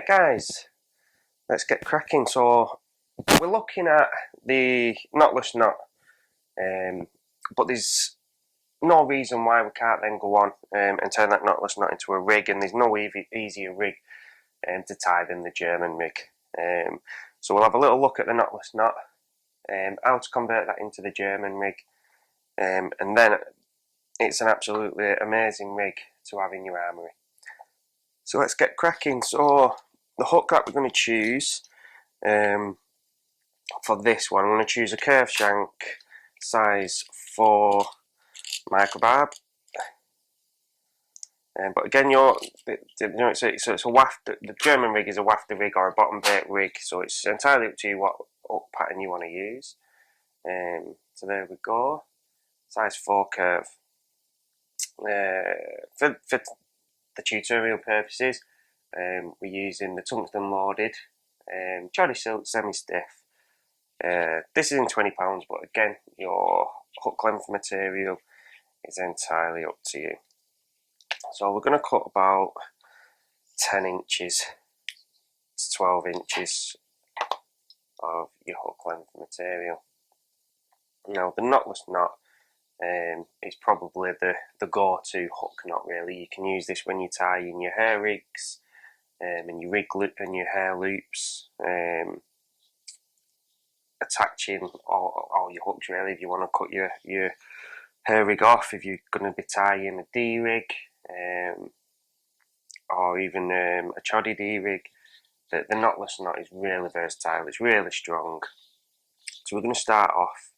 Right guys, let's get cracking. So we're looking at the knotless knot, but there's no reason why we can't then go on and turn that knotless knot into a rig, and there's no easier rig to tie than the German rig. So we'll have a little look at the knotless knot, how to convert that into the German rig, and then it's an absolutely amazing rig to have in your armoury. So let's get cracking. So the hook that we're going to choose for this one, I'm going to choose a curved shank, size 4 microbarb. But again, it's a wafter. The German rig is a wafter rig or a bottom bait rig, so it's entirely up to you what hook pattern you want to use. So there we go, size 4 curve. For the tutorial purposes, we're using the tungsten loaded Jolly Silk semi-stiff. This is in £20, but again, your hook length material is entirely up to you. So we're going to cut about 10 inches to 12 inches of your hook length material. Now the knotless knot is probably the go-to hook knot really. You can use this when you're tying your hair rigs and your rig loop and your hair loops, attaching all your hooks really. If you want to cut your hair rig off, if you're going to be tying a D-rig or even a choddy D-rig, the knotless knot is really versatile, it's really strong. So we're going to start off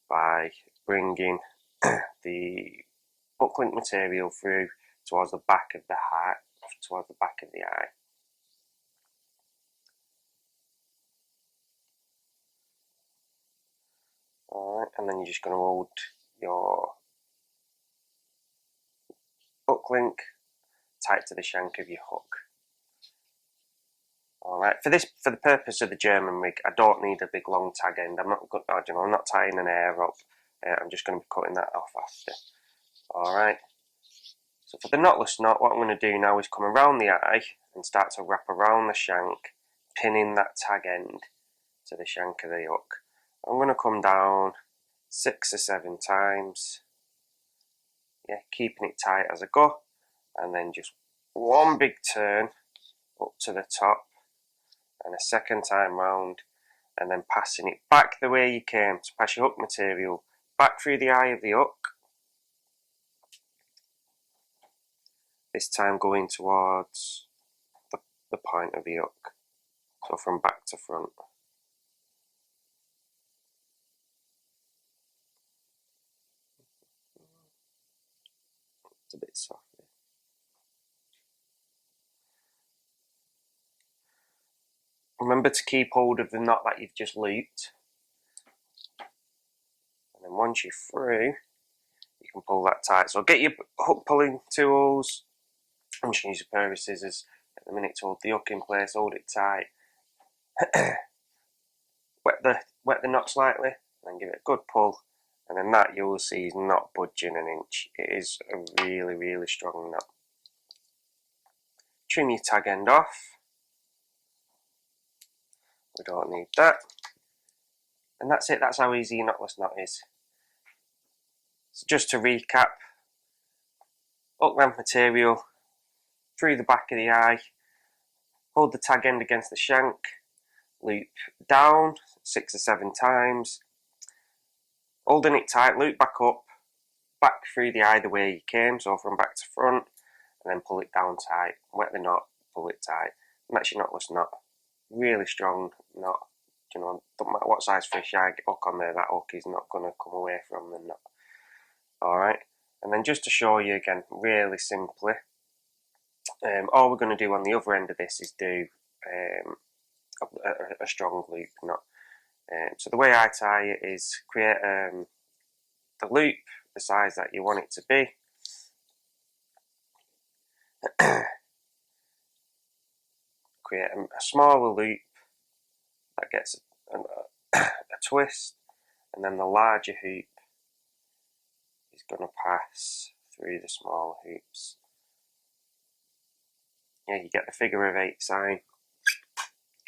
by bringing the hook link material through towards the back of the heart, towards the back of the eye. Alright, and then you're just going to hold your hook link tight to the shank of your hook. Alright, for the purpose of the German rig, I don't need a big long tag end. I'm not tying an air up. I'm just going to be cutting that off after. Alright, so for the knotless knot, what I'm going to do now is come around the eye and start to wrap around the shank, pinning that tag end to the shank of the hook. I'm going to come down 6 or 7 times, yeah, keeping it tight as I go, and then just one big turn up to the top, and a second time round, and then passing it back the way you came, to pass your hook material back through the eye of the hook, this time going towards the point of the hook, so from back to front. It's a bit soft. Remember to keep hold of the knot that you've just looped, and then once you're through, you can pull that tight. So get your hook pulling tools. I'm just going to use a pair of scissors at the minute to hold the hook in place, hold it tight. wet the knot slightly, and give it a good pull, and then that you will see is not budging an inch. It is a really, really strong knot. Trim your tag end off. We don't need that. And that's it, that's how easy your knotless knot is. So just to recap, hook length material through the back of the eye, hold the tag end against the shank, loop down 6 or 7 times, holding it tight, loop back up, back through the eye the way you came, so from back to front, and then pull it down tight, wet the knot, pull it tight, and that's your knotless knot. Really strong knot. You know, don't matter what size fish I hook on there, that hook is not going to come away from the knot. Alright, and then just to show you again, really simply, all we're going to do on the other end of this is do a strong loop knot. So the way I tie it is create the loop the size that you want it to be. Create a smaller loop that gets a twist, and then the larger hoop is going to pass through the smaller hoops. Yeah, you get the figure of 8 sign.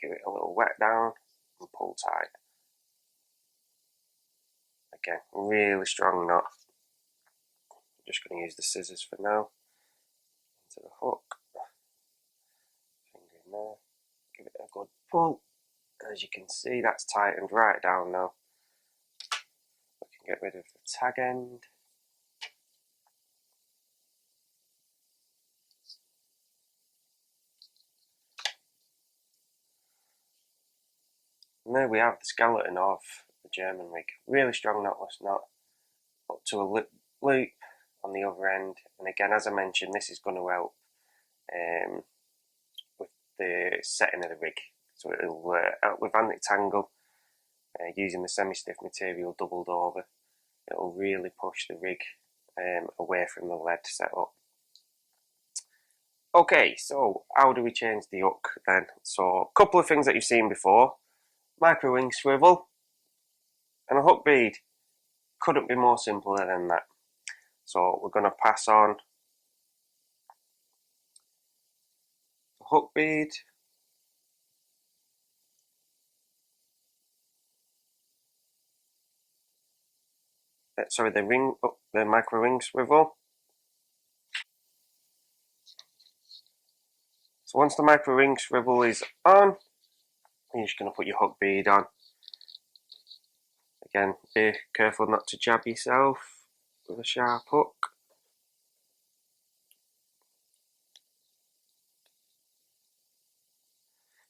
give it a little wet down and pull tight. Again, really strong knot. I'm just going to use the scissors for now. Into the hook. Finger in there. Give it a good pull. As you can see, that's tightened right down now. We can get rid of the tag end. And there we have the skeleton of the German rig. Really strong knotless knot, up to a loop on the other end. And again, as I mentioned, this is going to help with the setting of the rig. So it'll help with anti-tangle, using the semi-stiff material doubled over. It'll really push the rig away from the lead setup. Okay, so how do we change the hook then? So a couple of things that you've seen before. Micro wing swivel and a hook bead. Couldn't be more simpler than that. So we're going to pass on the hook bead. Sorry, the micro ring swivel. So once the micro ring swivel is on, you're just going to put your hook bead on. Again, be careful not to jab yourself with a sharp hook.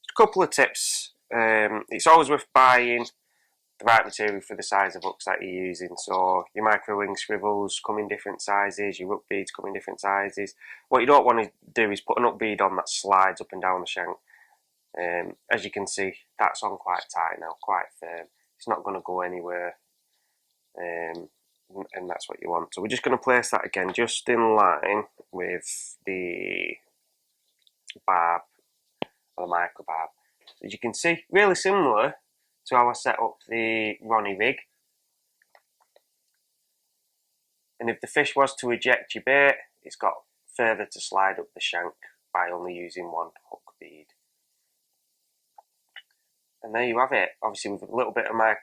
Just a couple of tips. It's always worth buying the right material for the size of hooks that you're using. So your micro wing swivels come in different sizes, your hook beads come in different sizes. What you don't want to do is put an hook bead on that slides up and down the shank. As you can see, that's on quite tight now, quite firm. It's not going to go anywhere, and that's what you want. So we're just going to place that again just in line with the barb, or the micro barb. As you can see, really similar to how I set up the Ronnie rig. And if the fish was to eject your bait, it's got further to slide up the shank by only using one hook bead. And there you have it. Obviously with a little bit of my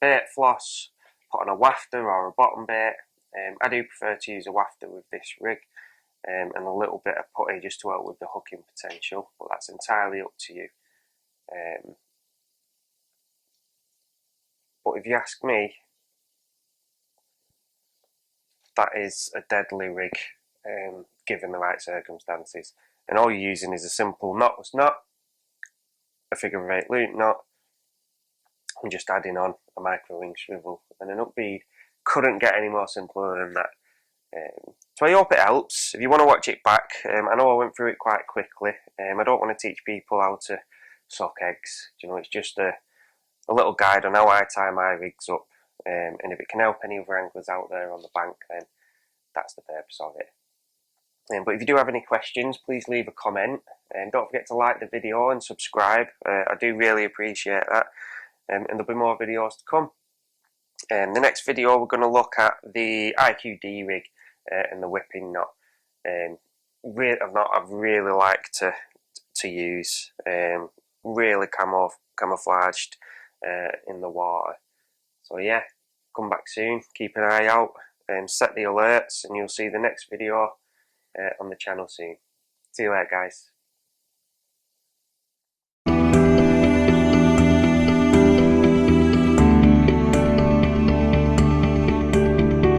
bait floss, put on a wafter or a bottom bait. I do prefer to use a wafter with this rig, and a little bit of putty just to help with the hooking potential, but that's entirely up to you. But if you ask me, that is a deadly rig, given the right circumstances. And all you're using is a simple knotless knot, a figure of 8 loop knot, and just adding on a micro wing swivel and an hook bead. Couldn't get any more simpler than that. So I hope it helps. If you want to watch it back, I know I went through it quite quickly. I don't want to teach people how to sock eggs. You know, it's just a little guide on how I tie my rigs up. And if it can help any other anglers out there on the bank, then that's the purpose of it. But if you do have any questions, please leave a comment. And don't forget to like the video and subscribe. I do really appreciate that. And there'll be more videos to come. The next video we're going to look at the IQD rig and the whipping knot. I've really liked to use. Really camouflaged in the water. So yeah, come back soon. Keep an eye out and set the alerts, and you'll see the next video on the channel soon. See you later, guys.